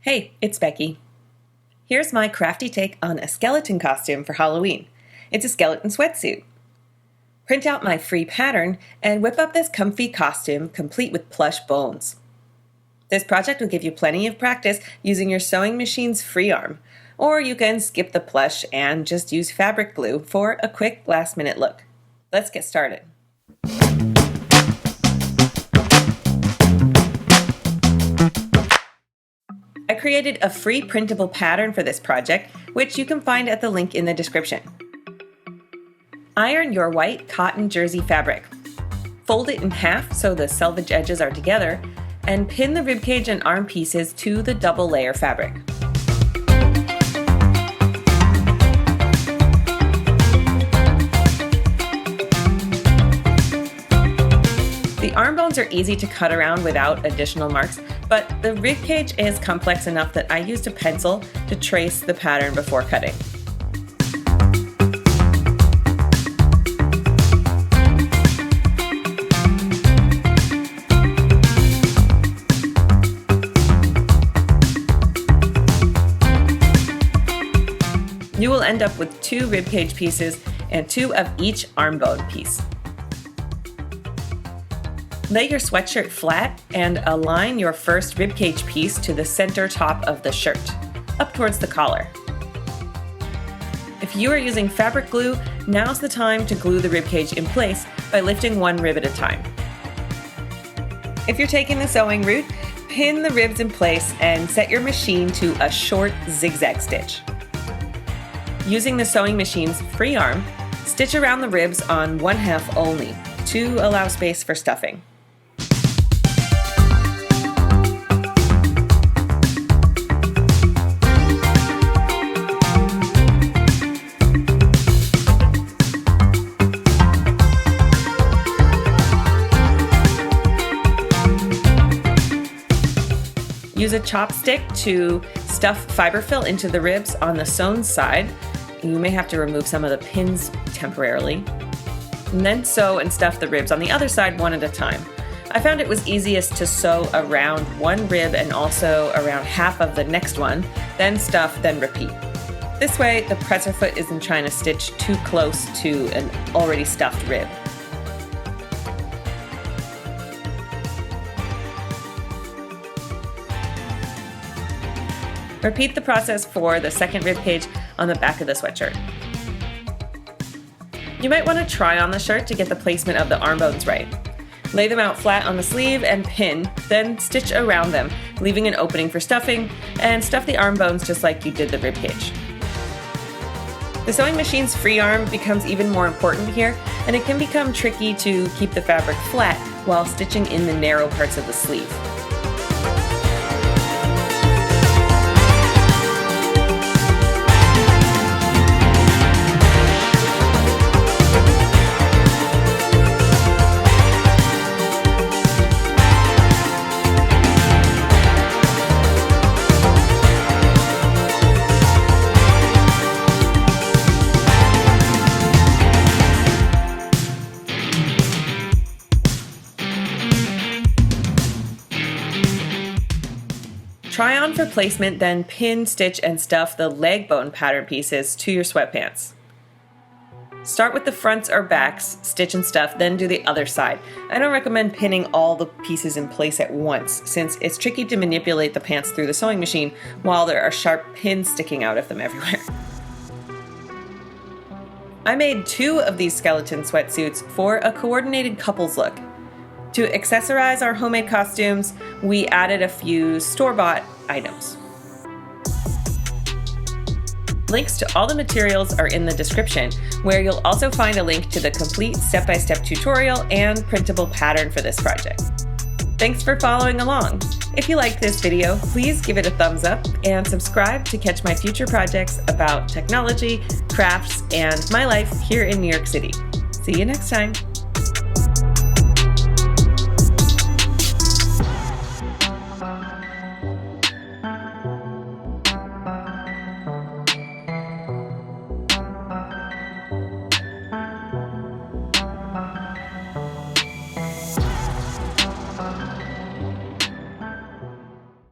Hey, it's Becky. Here's my crafty take on a skeleton costume for Halloween. It's a skeleton sweatsuit. Print out my free pattern and whip up this comfy costume complete with plush bones. This project will give you plenty of practice using your sewing machine's free arm, or you can skip the plush and just use fabric glue for a quick last-minute look. Let's get started. I created a free printable pattern for this project, which you can find at the link in the description. Iron your white cotton jersey fabric. Fold it in half so the selvage edges are together, and pin the ribcage and arm pieces to the double layer fabric. The arm bones are easy to cut around without additional marks, but the ribcage is complex enough that I used a pencil to trace the pattern before cutting. You will end up with 2 ribcage pieces and 2 of each arm bone piece. Lay your sweatshirt flat and align your first ribcage piece to the center top of the shirt, up towards the collar. If you are using fabric glue, now's the time to glue the ribcage in place by lifting one rib at a time. If you're taking the sewing route, pin the ribs in place and set your machine to a short zigzag stitch. Using the sewing machine's free arm, stitch around the ribs on 1/2 only to allow space for stuffing. Use a chopstick to stuff fiber fill into the ribs on the sewn side. You may have to remove some of the pins temporarily. And then sew and stuff the ribs on the other side one at a time. I found it was easiest to sew around one rib and also around half of the next one, then stuff, then repeat. This way, the presser foot isn't trying to stitch too close to an already stuffed rib. Repeat the process for the second rib cage on the back of the sweatshirt. You might want to try on the shirt to get the placement of the arm bones right. Lay them out flat on the sleeve and pin, then stitch around them, leaving an opening for stuffing, and stuff the arm bones just like you did the rib cage. The sewing machine's free arm becomes even more important here, and it can become tricky to keep the fabric flat while stitching in the narrow parts of the sleeve. Try on for placement, then pin, stitch, and stuff the leg bone pattern pieces to your sweatpants. Start with the fronts or backs, stitch and stuff, then do the other side. I don't recommend pinning all the pieces in place at once, since it's tricky to manipulate the pants through the sewing machine while there are sharp pins sticking out of them everywhere. I made 2 of these skeleton sweatsuits for a coordinated couples look. To accessorize our homemade costumes, we added a few store-bought items. Links to all the materials are in the description, where you'll also find a link to the complete step-by-step tutorial and printable pattern for this project. Thanks for following along. If you liked this video, please give it a thumbs up and subscribe to catch my future projects about technology, crafts, and my life here in New York City. See you next time.